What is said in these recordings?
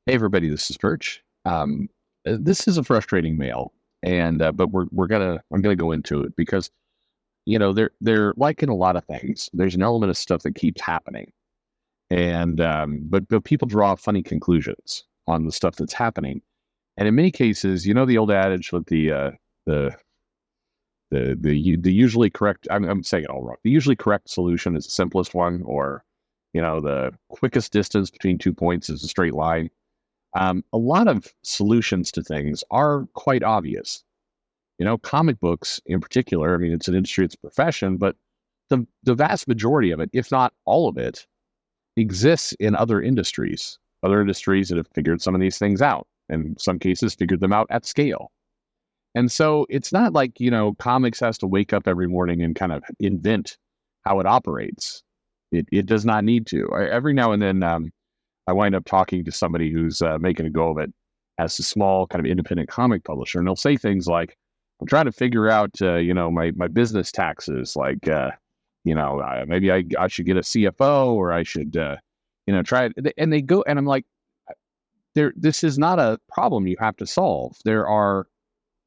Hey everybody, this is Perch. This is a frustrating mail, and but I'm gonna go into it because they're like in a lot of things. There's an element of stuff that keeps happening, and but people draw funny conclusions on the stuff that's happening, and in many cases, the old adage with the the usually correct. I'm saying it all wrong. The usually correct solution is the simplest one, or the quickest distance between 2 points is a straight line. A lot of solutions to things are quite obvious. Comic books in particular, I mean, it's an industry, it's a profession, but the vast majority of it, if not all of it, exists in other industries that have figured some of these things out, and in some cases figured them out at scale. And so it's not like, comics has to wake up every morning and kind of invent how it operates. It does not need to. Every now and then, I wind up talking to somebody who's making a go of it as a small kind of independent comic publisher, and they'll say things like, "I'm trying to figure out, my business taxes. Like, maybe I should get a CFO, or I should, try it." And they go, and I'm like, This is not a problem you have to solve. There are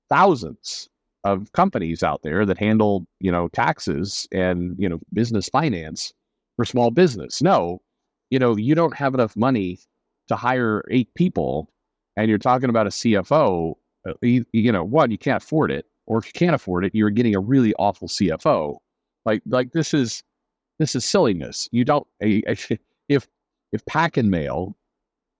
thousands of companies out there that handle, taxes and business finance for small business. No, you don't have enough money to hire 8 people, and you're talking about a CFO. One, you can't afford it, or if you can't afford it, you're getting a really awful CFO. Like this is silliness. You don't if Pack and Mail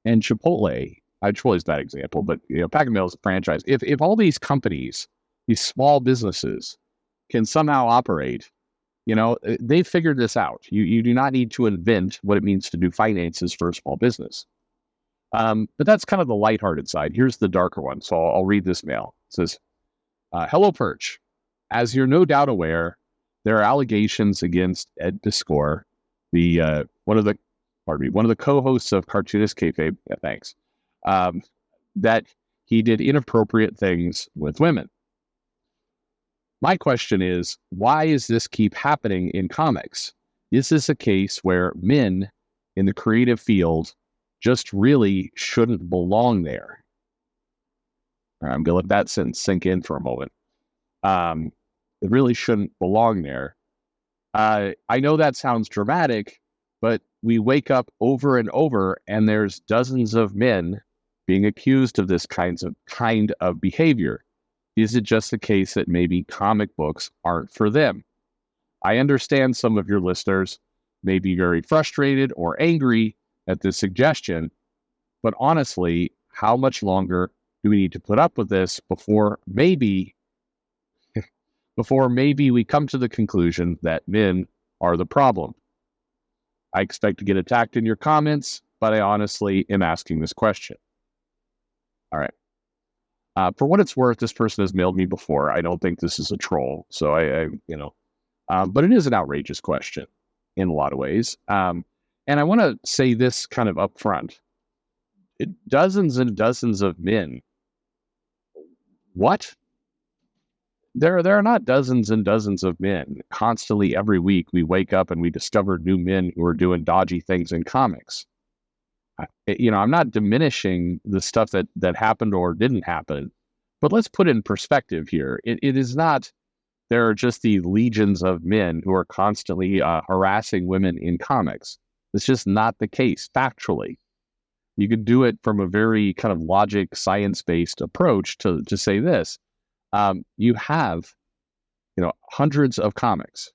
and Chipotle. Chipotle is that example, but Pack and Mail is a franchise. If all these companies, these small businesses, can somehow operate, they figured this out. You do not need to invent what it means to do finances for a small business. But that's kind of the lighthearted side. Here's the darker one. So I'll read this mail. It says, "Hello, Perch. As you're no doubt aware, there are allegations against Ed Piscor, the one of the co-hosts of Cartoonist Kayfabe. Yeah, thanks. That he did inappropriate things with women. My question is, why does this keep happening in comics? Is this a case where men in the creative field just really shouldn't belong there?" I'm going to let that sentence sink in for a moment. It really shouldn't belong there. I know that sounds dramatic, but we wake up over and over, and there's dozens of men being accused of this kind of behavior. Is it just the case that maybe comic books aren't for them? I understand some of your listeners may be very frustrated or angry at this suggestion, but honestly, how much longer do we need to put up with this before maybe we come to the conclusion that men are the problem? I expect to get attacked in your comments, but I honestly am asking this question. All right. For what it's worth, this person has mailed me before. I don't think this is a troll, so but it is an outrageous question in a lot of ways. And I want to say this kind of up front. Dozens and dozens of men. What? There are not dozens and dozens of men. Constantly, every week, we wake up and we discover new men who are doing dodgy things in comics. I'm not diminishing the stuff that happened or didn't happen, but let's put it in perspective here. It is not, there are just the legions of men who are constantly harassing women in comics. It's just not the case, factually. You could do it from a very kind of logic, science-based approach to say this. You have, hundreds of comics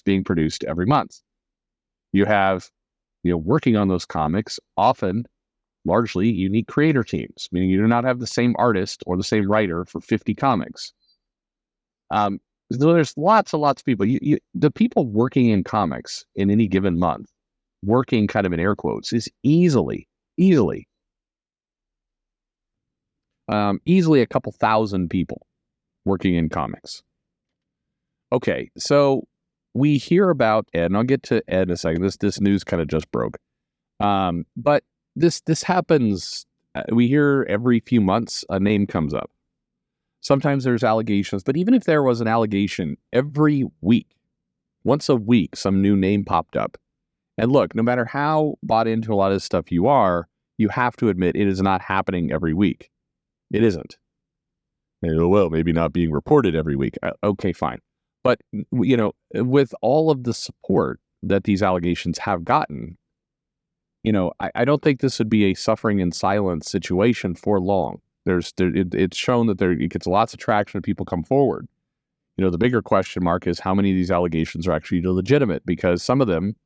being produced every month. You have, working on those comics, often largely unique creator teams, meaning you do not have the same artist or the same writer for 50 comics. So there's lots and lots of people. The people working in comics in any given month, working kind of in air quotes, is easily a couple thousand people working in comics. Okay, so we hear about Ed, and I'll get to Ed in a second. This news kind of just broke. But this happens. We hear every few months a name comes up. Sometimes there's allegations, but even if there was an allegation every week, once a week, some new name popped up. And look, no matter how bought into a lot of this stuff you are, you have to admit it is not happening every week. It isn't. Well, maybe not being reported every week. Okay, fine. But, with all of the support that these allegations have gotten, I don't think this would be a suffering in silence situation for long. It's shown that it gets lots of traction when people come forward. The bigger question mark is how many of these allegations are actually legitimate, because some of them,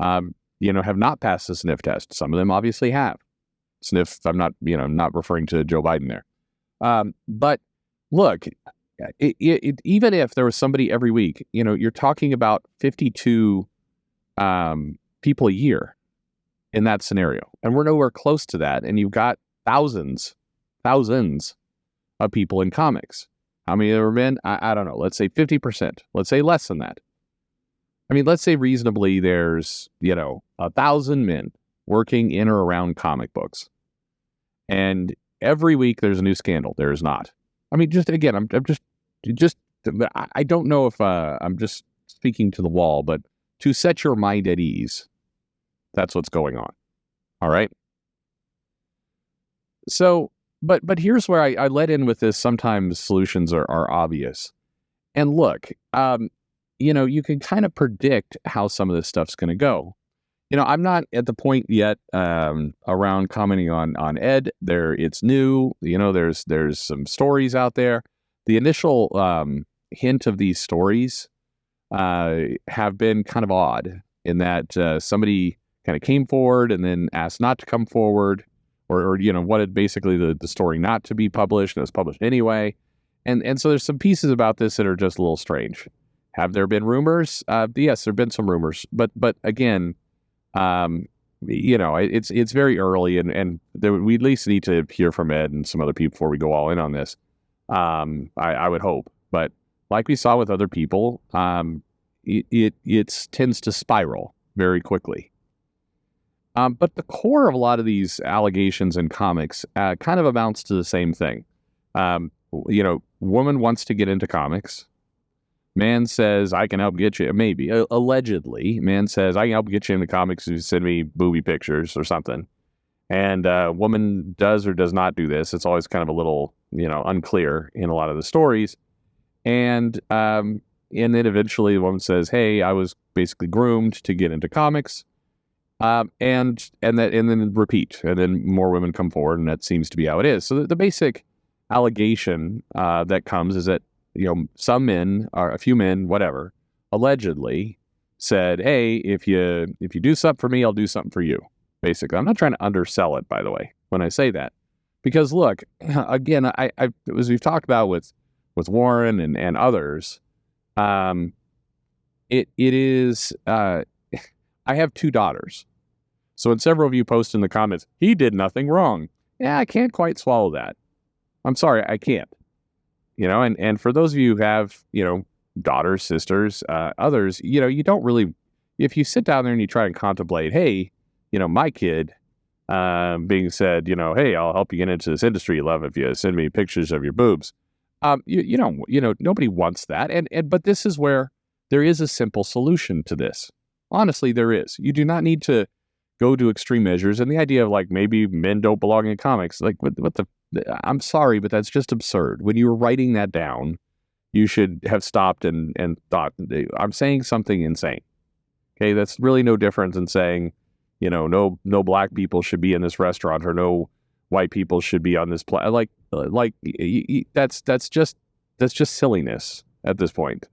have not passed the sniff test. Some of them obviously have. Sniff, I'm not referring to Joe Biden there. But look, even if there was somebody every week, you're talking about 52 people a year in that scenario. And we're nowhere close to that. And you've got thousands of people in comics. How many of them are men? I don't know. Let's say 50%. Let's say less than that. I mean, let's say reasonably there's, 1,000 men working in or around comic books. And every week there's a new scandal. There is not. I mean, just again, I don't know if I'm just speaking to the wall, but to set your mind at ease, that's what's going on. All right. So, but here's where I let in with this. Sometimes solutions are obvious. And look, you can kind of predict how some of this stuff's going to go. I'm not at the point yet around commenting on Ed. It's new. There's some stories out there. The initial hint of these stories have been kind of odd in that somebody kind of came forward and then asked not to come forward, or wanted basically the story not to be published, and it was published anyway. And so there's some pieces about this that are just a little strange. Have there been rumors? Yes, there have been some rumors, but again, it's very early, and we at least need to hear from Ed and some other people before we go all in on this. I would hope, but like we saw with other people, it tends to spiral very quickly. But the core of a lot of these allegations in comics kind of amounts to the same thing. Woman wants to get into comics. Man says, I can help get you. Maybe, allegedly, man says, I can help get you into comics if you send me booby pictures or something. And woman does or does not do this. It's always kind of a little, unclear in a lot of the stories. And then eventually the woman says, hey, I was basically groomed to get into comics. And then repeat. And then more women come forward, and that seems to be how it is. So the basic allegation that comes is that, some men, or a few men, whatever, allegedly said, hey, if you do something for me, I'll do something for you. Basically, I'm not trying to undersell it, by the way, when I say that, because look, again, I as we've talked about with Warren and others, it is. I have 2 daughters, so when several of you post in the comments, he did nothing wrong. Yeah, I can't quite swallow that. I'm sorry, I can't. And for those of you who have, daughters, sisters, others, you don't really, if you sit down there and you try and contemplate, hey, my kid being said, hey, I'll help you get into this industry you love if you send me pictures of your boobs. Nobody wants that. But this is where there is a simple solution to this. Honestly, there is. You do not need to go to extreme measures. And the idea of like maybe men don't belong in comics, like what the, I'm sorry, but that's just absurd. When you were writing that down, you should have stopped and thought, I'm saying something insane. Okay, that's really no different than saying, no black people should be in this restaurant, or no white people should be on this that's just silliness at this point.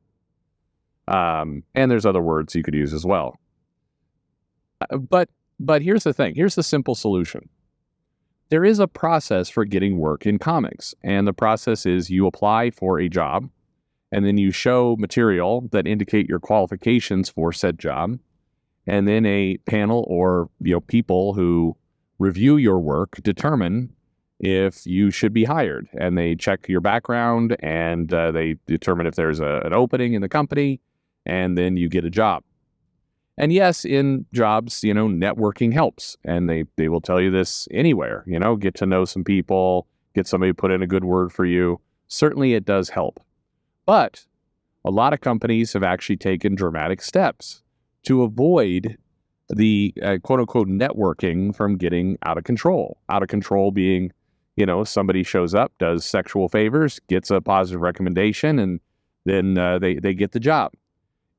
And there's other words you could use as well. But here's the thing. Here's the simple solution. There is a process for getting work in comics, and the process is you apply for a job, and then you show material that indicate your qualifications for said job, and then a panel or people who review your work determine if you should be hired, and they check your background, and they determine if there's an opening in the company, and then you get a job. And yes, in jobs, networking helps. And they will tell you this anywhere, get to know some people, get somebody to put in a good word for you. Certainly it does help. But a lot of companies have actually taken dramatic steps to avoid the quote unquote networking from getting out of control. Out of control being, somebody shows up, does sexual favors, gets a positive recommendation, and then they get the job.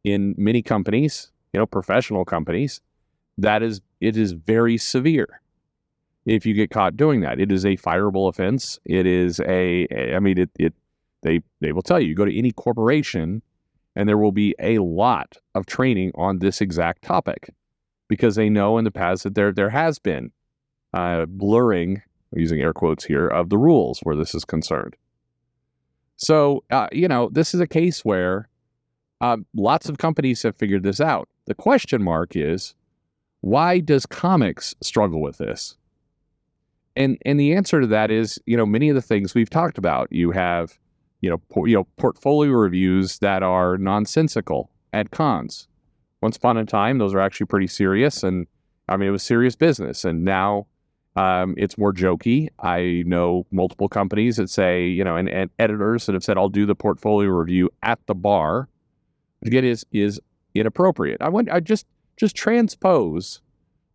In many companies, professional companies, it is very severe if you get caught doing that. It is a fireable offense. It is they will tell you, go to any corporation and there will be a lot of training on this exact topic, because they know in the past that there has been blurring, using air quotes here, of the rules where this is concerned. So, this is a case where lots of companies have figured this out. The question mark is, why does comics struggle with this? And the answer to that is, many of the things we've talked about. You have, portfolio reviews that are nonsensical at cons. Once upon a time, those are actually pretty serious, and it was serious business. And now it's more jokey. I know multiple companies that say, and editors that have said, I'll do the portfolio review at the bar. Again, is inappropriate. I just transpose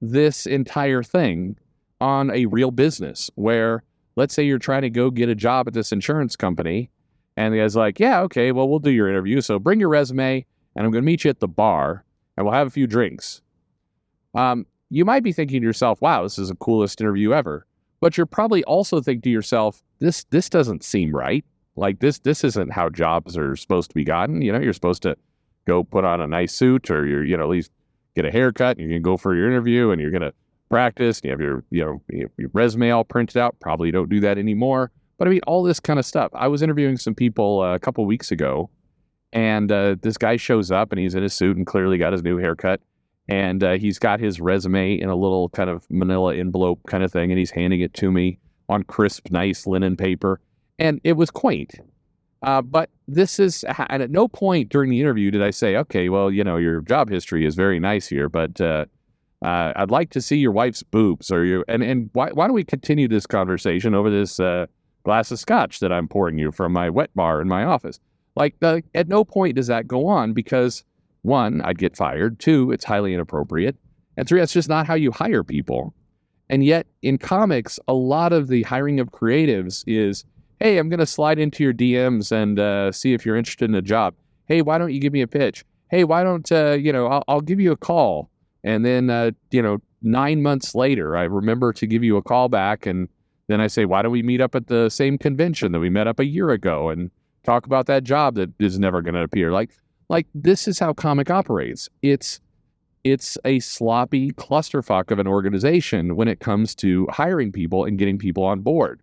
this entire thing on a real business where, let's say you're trying to go get a job at this insurance company, and the guy's like, yeah, okay, well, we'll do your interview. So bring your resume, and I'm going to meet you at the bar, and we'll have a few drinks. You might be thinking to yourself, wow, this is the coolest interview ever. But you're probably also thinking to yourself, this doesn't seem right. Like, this isn't how jobs are supposed to be gotten. You're supposed to go put on a nice suit, or you're, at least get a haircut, and you're going to go for your interview, and you're going to practice, and you have your resume all printed out. Probably don't do that anymore. But all this kind of stuff. I was interviewing some people a couple weeks ago, and this guy shows up, and he's in his suit and clearly got his new haircut. And he's got his resume in a little kind of manila envelope kind of thing, and he's handing it to me on crisp, nice linen paper. And it was quaint. But this is, and at no point during the interview did I say, okay, well, your job history is very nice here, but I'd like to see your wife's boobs, or and why don't we continue this conversation over this glass of scotch that I'm pouring you from my wet bar in my office? At no point does that go on, because one, I'd get fired. Two, it's highly inappropriate. And three, that's just not how you hire people. And yet in comics, a lot of the hiring of creatives is, hey, I'm going to slide into your DMs and see if you're interested in a job. Hey, why don't you give me a pitch? Hey, why don't, I'll give you a call. And then, 9 months later, I remember to give you a call back. And then I say, why don't we meet up at the same convention that we met up a year ago and talk about that job that is never going to appear? Like this is how comic operates. It's a sloppy clusterfuck of an organization when it comes to hiring people and getting people on board.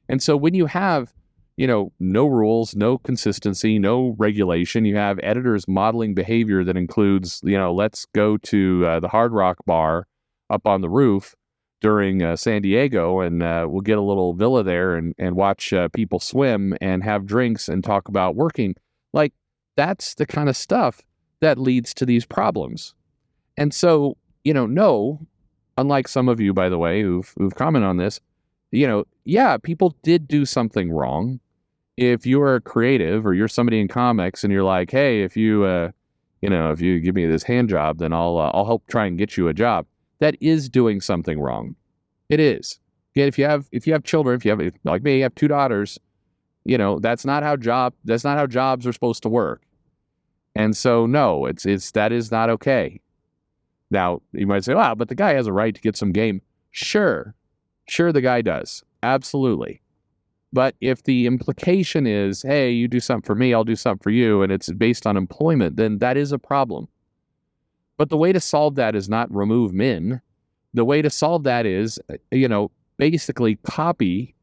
And so when you have, no rules, no consistency, no regulation, you have editors modeling behavior that includes, let's go to the Hard Rock bar up on the roof during San Diego, and we'll get a little villa there and watch people swim and have drinks and talk about working. Like, that's the kind of stuff that leads to these problems. And so, no, unlike some of you, by the way, who've commented on this, yeah, people did do something wrong. If you're a creative or you're somebody in comics and you're like, hey, if you give me this hand job, then I'll help try and get you a job. That is doing something wrong. It is. Again, if you have children, like me, you have two daughters, that's not how jobs are supposed to work. And so, no, that is not okay. Now, you might say, wow, but the guy has a right to get some game. Sure, the guy does. Absolutely. But if the implication is, hey, you do something for me, I'll do something for you, and it's based on employment, then that is a problem. But the way to solve that is not remove men. The way to solve that is, basically copy,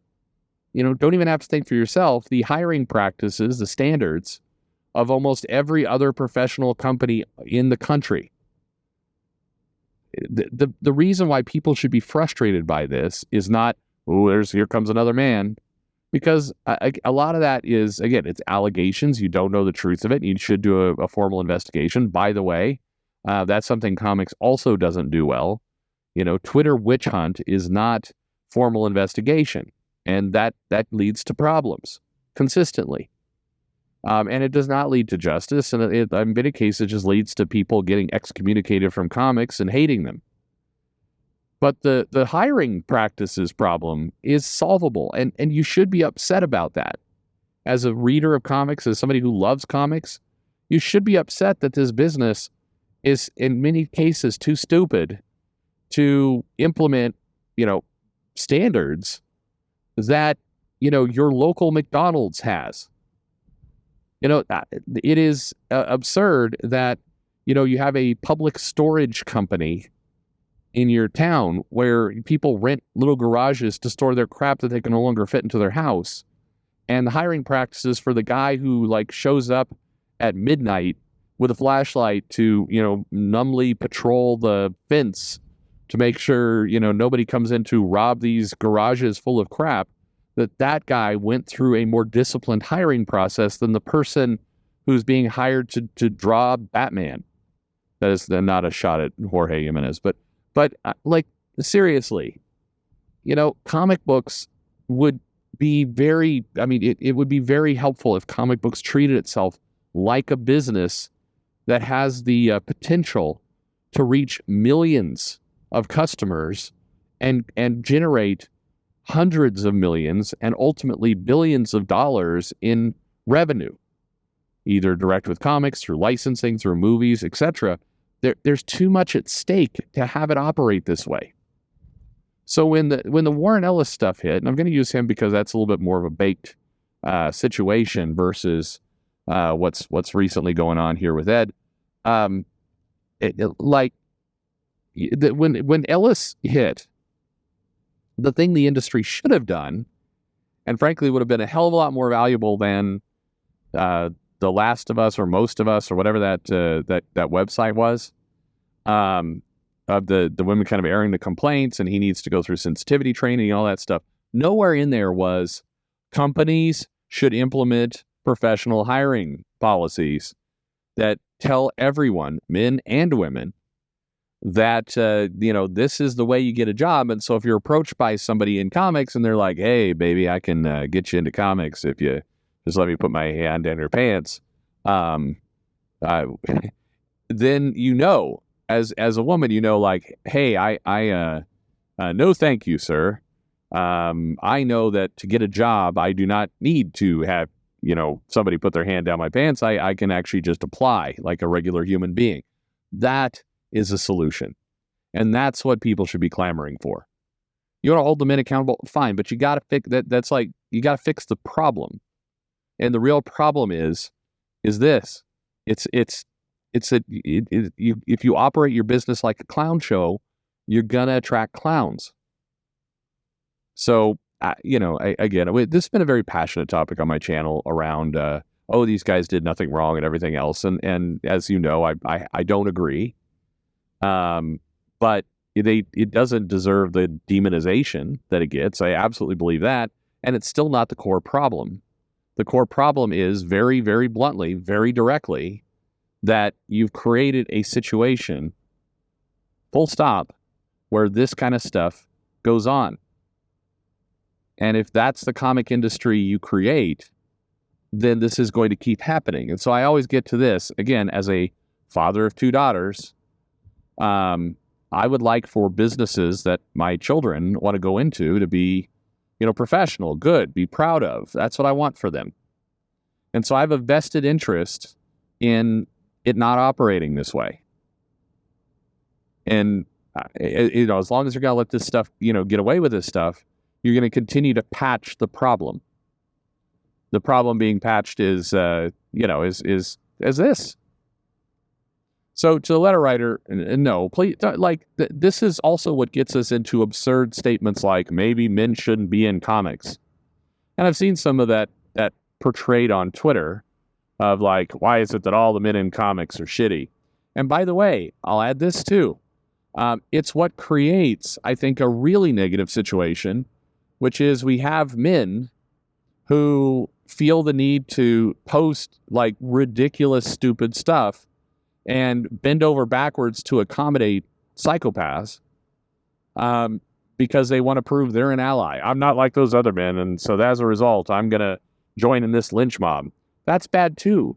don't even have to think for yourself, the hiring practices, the standards of almost every other professional company in the country. The reason why people should be frustrated by this is not, here comes another man. Because a lot of that is, again, it's allegations. You don't know the truth of it. You should do a formal investigation. By the way, that's something comics also doesn't do well. Twitter witch hunt is not formal investigation. And that leads to problems consistently. And it does not lead to justice. And in many cases, it just leads to people getting excommunicated from comics and hating them. But the hiring practices problem is solvable, and you should be upset about that. As a reader of comics, as somebody who loves comics, you should be upset that this business is in many cases too stupid to implement, standards that, your local McDonald's has. It is absurd that, you have a public storage company in your town where people rent little garages to store their crap that they can no longer fit into their house. And the hiring practices for the guy who shows up at midnight with a flashlight to, numbly patrol the fence to make sure, nobody comes in to rob these garages full of crap, that guy went through a more disciplined hiring process than the person who's being hired to draw Batman. That is not a shot at Jorge Jimenez, but seriously, comic books would be it would be very helpful if comic books treated itself like a business that has the potential to reach millions of customers and generate hundreds of millions and ultimately billions of dollars in revenue, either direct with comics, through licensing, through movies, etc. There's too much at stake to have it operate this way. So when the Warren Ellis stuff hit, and I'm going to use him because that's a little bit more of a baked situation versus what's recently going on here with Ed. When Ellis hit, the thing the industry should have done, and frankly would have been a hell of a lot more valuable than The Last of Us or Most of Us or whatever that website was, of the women kind of airing the complaints, and he needs to go through sensitivity training and all that stuff. Nowhere in there was companies should implement professional hiring policies that tell everyone, men and women, that, this is the way you get a job. And so if you're approached by somebody in comics and they're like, hey, baby, I can get you into comics if you just let me put my hand down your pants, then as a woman, hey, I no thank you, sir. I know that to get a job, I do not need to have, somebody put their hand down my pants. I can actually just apply like a regular human being. That is a solution. And that's what people should be clamoring for. You want to hold the men accountable? Fine, but you got to fix that. That's you got to fix the problem. And the real problem is this. If you operate your business like a clown show, you're going to attract clowns. So, again, this has been a very passionate topic on my channel around, these guys did nothing wrong and everything else. And as you know, I don't agree. But it doesn't deserve the demonization that it gets. I absolutely believe that. And it's still not the core problem. The core problem is very, very bluntly, very directly, that you've created a situation, full stop, where this kind of stuff goes on. And if that's the comic industry you create, then this is going to keep happening. And so I always get to this, again, as a father of two daughters, I would like for businesses that my children want to go into to be, professional, good, be proud of. That's what I want for them. And so I have a vested interest in it not operating this way. And, as long as you're going to let this stuff, get away with this stuff, you're going to continue to patch the problem. The problem being patched is this. So to the letter writer, no, please, this is also what gets us into absurd statements like maybe men shouldn't be in comics. And I've seen some of that portrayed on Twitter of why is it that all the men in comics are shitty? And by the way, I'll add this too. It's what creates, I think, a really negative situation, which is we have men who feel the need to post ridiculous, stupid stuff and bend over backwards to accommodate psychopaths because they want to prove they're an ally. I'm not like those other men, and so as a result, I'm going to join in this lynch mob. That's bad too.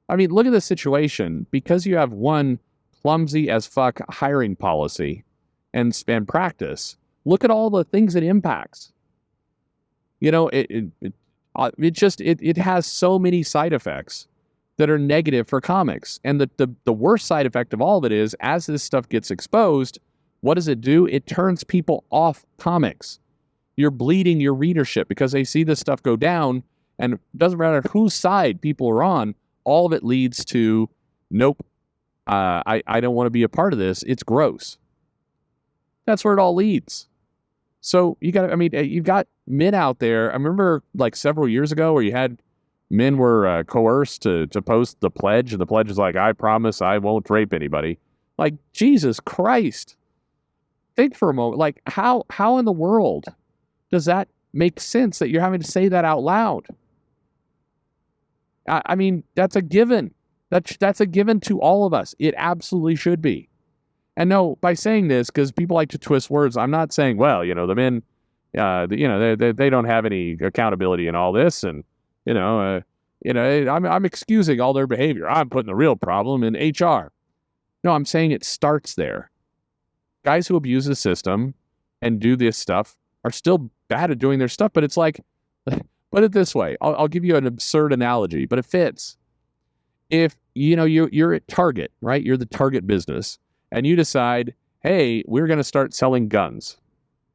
I mean, look at the situation. Because you have one clumsy as fuck hiring policy and practice, look at all the things it impacts. You know, it has so many side effects that are negative for comics. And the worst side effect of all of it is, as this stuff gets exposed, what does it do? It turns people off comics. You're bleeding your readership because they see this stuff go down, and it doesn't matter whose side people are on, all of it leads to, nope, I don't want to be a part of this. It's gross. That's where it all leads. So you've got men out there. I remember like several years ago where you had men were coerced to post the pledge, and the pledge is like, I promise I won't rape anybody. Like, Jesus Christ. Think for a moment, like how in the world does that make sense that you're having to say that out loud? I mean, that's a given. That's a given to all of us. It absolutely should be. And no, by saying this, because people like to twist words, I'm not saying, well, the men, they don't have any accountability in all this, and I'm excusing all their behavior. I'm putting the real problem in HR. No, I'm saying it starts there. Guys who abuse the system and do this stuff are still bad at doing their stuff, but it's like, put it this way. I'll give you an absurd analogy, but it fits. If, you're at Target, right? You're the Target business, and you decide, hey, we're going to start selling guns.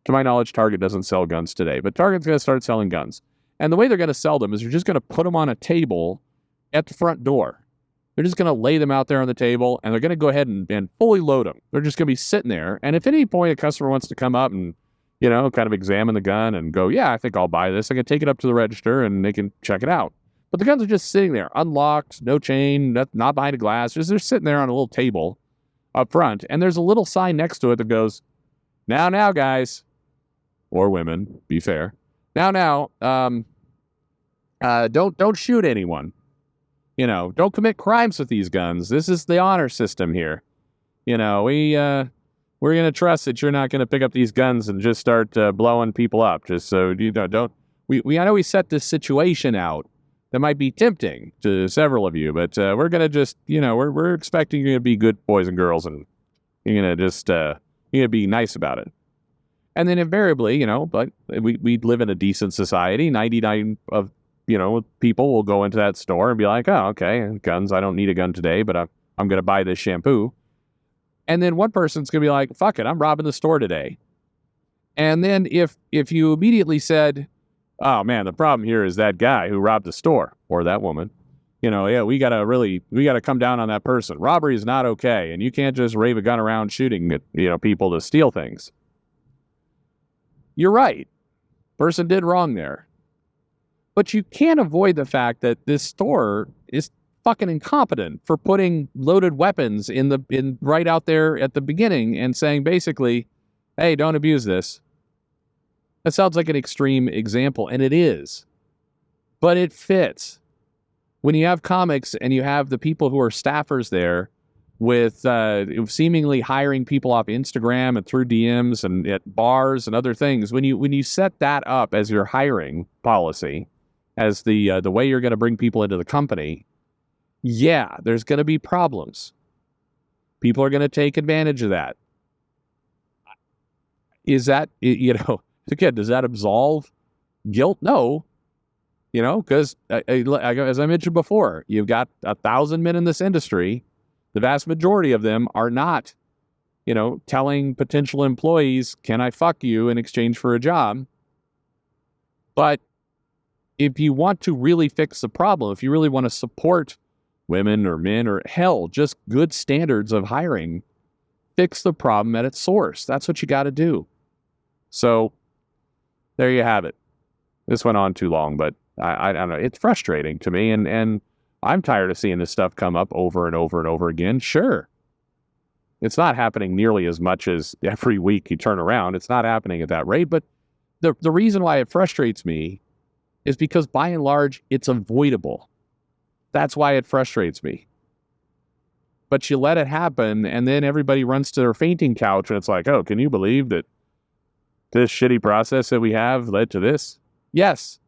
To my knowledge, Target doesn't sell guns today, but Target's going to start selling guns. And the way they're going to sell them is they're just going to put them on a table at the front door. They're just going to lay them out there on the table, and they're going to go ahead and fully load them. They're just going to be sitting there. And if at any point a customer wants to come up and, kind of examine the gun and go, yeah, I think I'll buy this, I can take it up to the register and they can check it out. But the guns are just sitting there, unlocked, no chain, not behind a glass. Just they're sitting there on a little table up front. And there's a little sign next to it that goes, now, guys, or women, be fair. Now, don't shoot anyone. Don't commit crimes with these guns. This is the honor system here. We're going to trust that you're not going to pick up these guns and just start blowing people up. Just so don't. I know we set this situation out that might be tempting to several of you, but we're going to just, we're expecting you to be good boys and girls, and you're going to just, you're going to be nice about it. And then invariably, but we live in a decent society. 99 of people will go into that store and be like, oh, okay, guns, I don't need a gun today, but I'm going to buy this shampoo. And then one person's going to be like, fuck it, I'm robbing the store today. And then if you immediately said, oh man, the problem here is that guy who robbed the store, or that woman, we got to come down on that person. Robbery is not okay. And you can't just rave a gun around shooting at, people to steal things. You're right. Person did wrong there. But you can't avoid the fact that this store is fucking incompetent for putting loaded weapons in right out there at the beginning and saying basically, hey, don't abuse this. That sounds like an extreme example, and it is. But it fits. When you have comics and you have the people who are staffers there with seemingly hiring people off Instagram and through DMs and at bars and other things, when you set that up as your hiring policy, as the way you're going to bring people into the company, yeah, there's going to be problems. People are going to take advantage of that. Is that, again, does that absolve guilt? No. Because as I mentioned before, you've got 1,000 men in this industry. The vast majority of them are not, telling potential employees, can I fuck you in exchange for a job? But if you want to really fix the problem, if you really want to support women or men or hell, just good standards of hiring, fix the problem at its source. That's what you got to do. So there you have it. This went on too long, but I don't know. It's frustrating to me, and I'm tired of seeing this stuff come up over and over and over again. Sure. It's not happening nearly as much as every week you turn around. It's not happening at that rate, but the reason why it frustrates me is because by and large, it's avoidable. That's why it frustrates me. But you let it happen, and then everybody runs to their fainting couch, and it's like, oh, can you believe that this shitty process that we have led to this? Yes.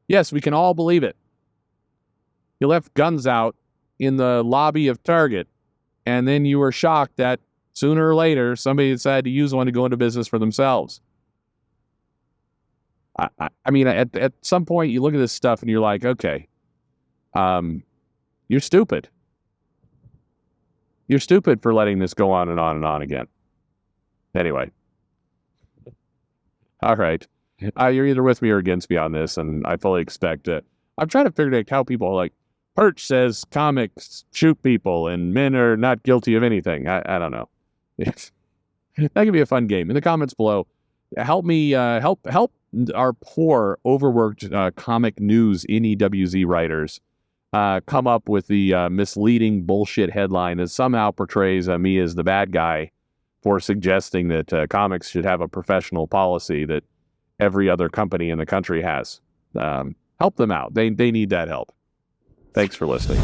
Yes, we can all believe it. You left guns out in the lobby of Target, and then you were shocked that sooner or later somebody decided to use one to go into business for themselves. I mean, at some point you look at this stuff and you're like, okay, you're stupid. You're stupid for letting this go on and on and on again. Anyway. All right. You're either with me or against me on this, and I fully expect it. I'm trying to figure out how people like Perch says comics shoot people and men are not guilty of anything. I don't know. That could be a fun game. In the comments below, help me help our poor, overworked comic news NEWZ writers come up with the misleading bullshit headline that somehow portrays me as the bad guy for suggesting that comics should have a professional policy that every other company in the country has. Help them out. They need that help. Thanks for listening.